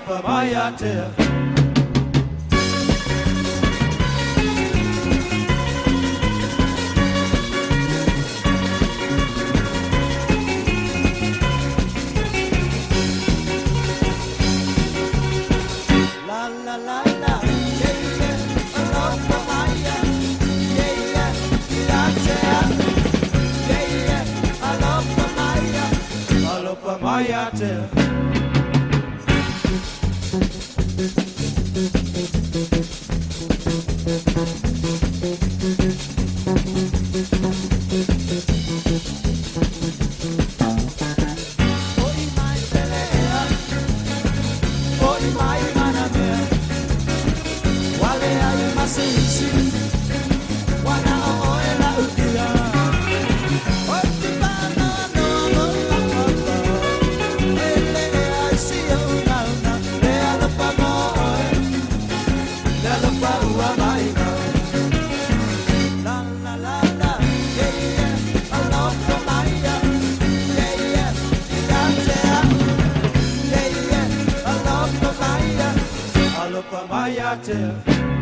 for my hotel. La la la la, yeah yeah, I love for my yeah yeah, yeah yeah, I love for my yeah, I love for my hotel. For my hotel.